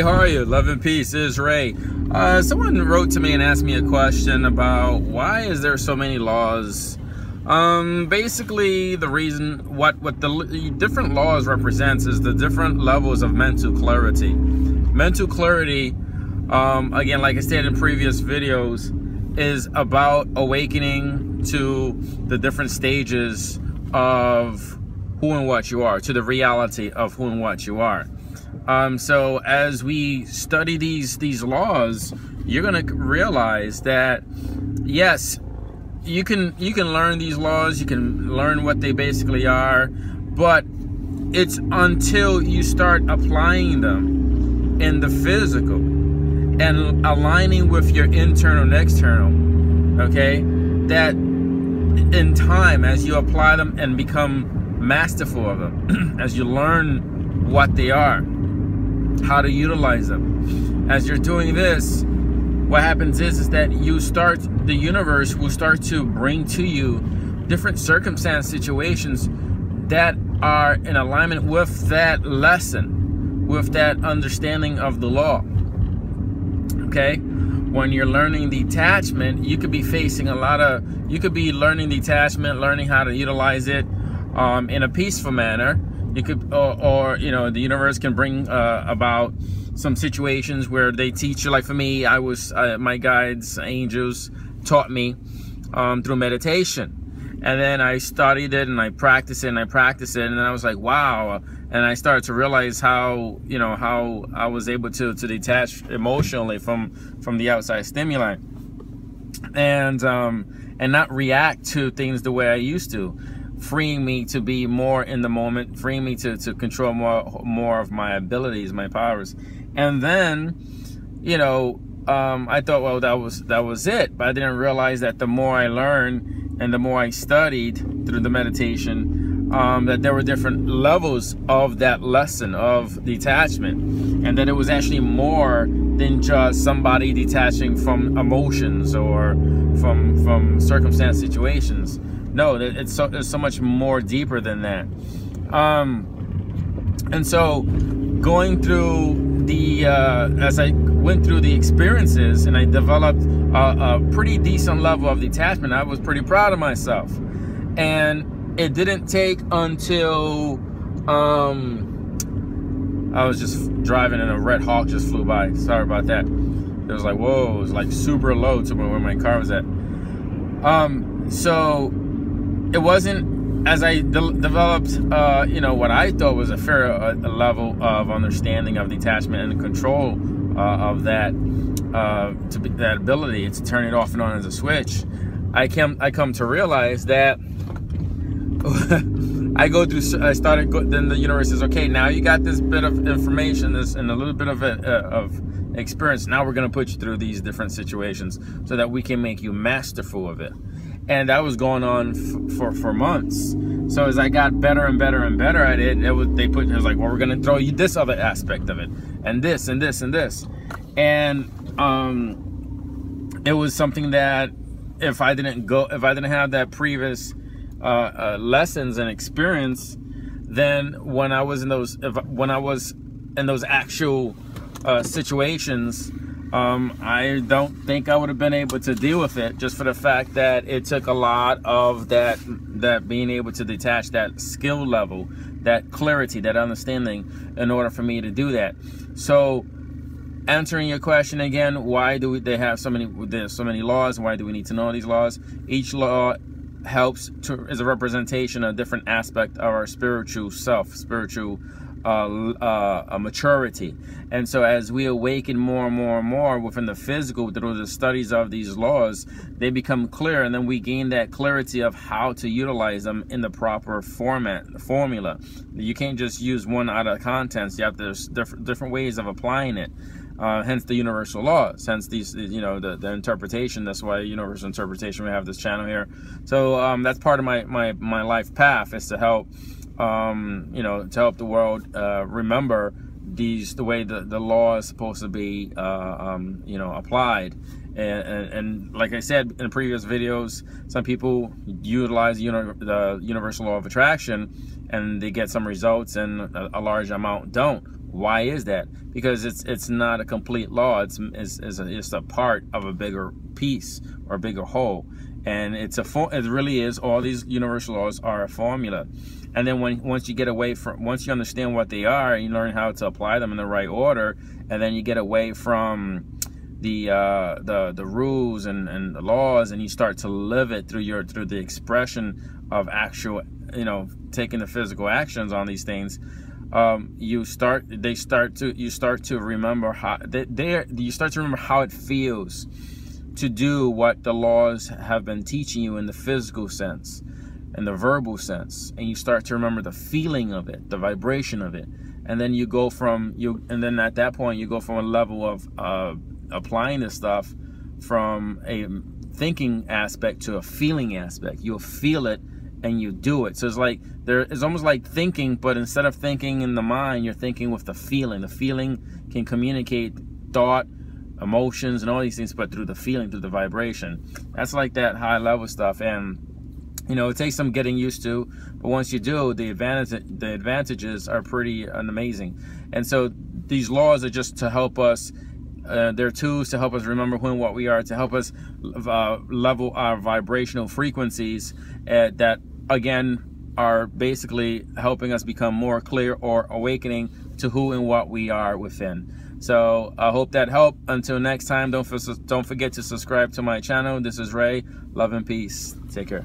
how are you? Love and peace. This is Ray. Someone wrote to me and asked me a question about why is there so many laws. Basically, the reason, what the different laws represents is the different levels of mental clarity. Mental clarity, again, like I said in previous videos, is about awakening to the different stages of who and what you are, to the reality of who and what you are. So as we study these laws, you're gonna realize that yes, you can learn these laws, you can learn what they basically are, but it's until you start applying them in the physical and aligning with your internal and external, okay, that in time, as you apply them and become masterful of them, as you learn what they are, how to utilize them, as you're doing this, what happens is that the universe will start to bring to you different circumstance situations that are in alignment with that lesson, with that understanding of the law. Okay, when you're learning detachment, you could be facing you could be learning detachment, learning how to utilize it in a peaceful manner. You could, or you know, the universe can bring about some situations where they teach you. Like for me, my guides, angels, taught me through meditation. And then I studied it and I practiced it and I practiced it, and then I was like, wow. And I started to realize how I was able to detach emotionally from the outside stimuli, and not react to things the way I used to, freeing me to be more in the moment, freeing me to control more of my abilities, my powers. And then, you know, I thought, well, that was it. But I didn't realize that the more I learned and the more I studied through the meditation, that there were different levels of that lesson of detachment, and that it was actually more than just somebody detaching from emotions or from circumstance situations. No, it's so much more deeper than that. And so going through as I went through the experiences and I developed a pretty decent level of detachment, I was pretty proud of myself. And it didn't take until I was just driving and a Red Hawk just flew by. Sorry about that. It was like, whoa, it was like super low to where my car was at. So it wasn't, as I developed, you know, what I thought was a fair level of understanding of detachment and control of that, that ability to turn it off and on as a switch, I come to realize that then the universe says, okay, now you got this bit of information, and a little bit of experience. Now we're going to put you through these different situations so that we can make you masterful of it. And that was going on for months. So as I got better and better and better at it, it was like, well, we're going to throw you this other aspect of it, and this and this and this. And it was something that if I didn't have that previous lessons and experience, then when I was in those actual situations, I don't think I would have been able to deal with it, just for the fact that it took a lot of that being able to detach, that skill level, that clarity, that understanding, in order for me to do that. So answering your question again, why do they have there's so many laws? Why do we need to know these laws? Each law helps is a representation of a different aspect of our spiritual self, spiritual maturity. And so as we awaken more and more and more within the physical through the studies of these laws, they become clear, and then we gain that clarity of how to utilize them in the proper formula. You can't just use one out of contents. You have there's different ways of applying it. Hence the universal laws, hence these, you know, the interpretation. That's why universal interpretation, we have this channel here. So that's part of my life path, is to help you know, to help the world remember the way the law is supposed to be you know, applied. And like I said in previous videos, some people utilize the universal law of attraction and they get some results, and a large amount don't. Why is that? Because it's not a complete law. It's a part of a bigger piece or a bigger whole, and it really is. All these universal laws are a formula, and then once you understand what they are, you learn how to apply them in the right order, and then you get away from the rules and the laws, and you start to live it through the expression of actual, taking the physical actions on these things. You start to remember how it feels to do what the laws have been teaching you in the physical sense and the verbal sense, and you start to remember the feeling of it, the vibration of it, and then then at that point you go from a level of applying this stuff from a thinking aspect to a feeling aspect. You'll feel it and you do it. So it's almost like thinking, but instead of thinking in the mind, you're thinking with the feeling. The feeling can communicate thought, emotions, and all these things, but through the feeling, through the vibration. That's like that high level stuff, and it takes some getting used to, but once you do, the advantages are pretty amazing. And so these laws are just to help us. They're tools to help us remember who and what we are, to help us level our vibrational frequencies that, again, are basically helping us become more clear or awakening to who and what we are within. So I hope that helped. Until next time, don't forget to subscribe to my channel. This is Ray. Love and peace. Take care.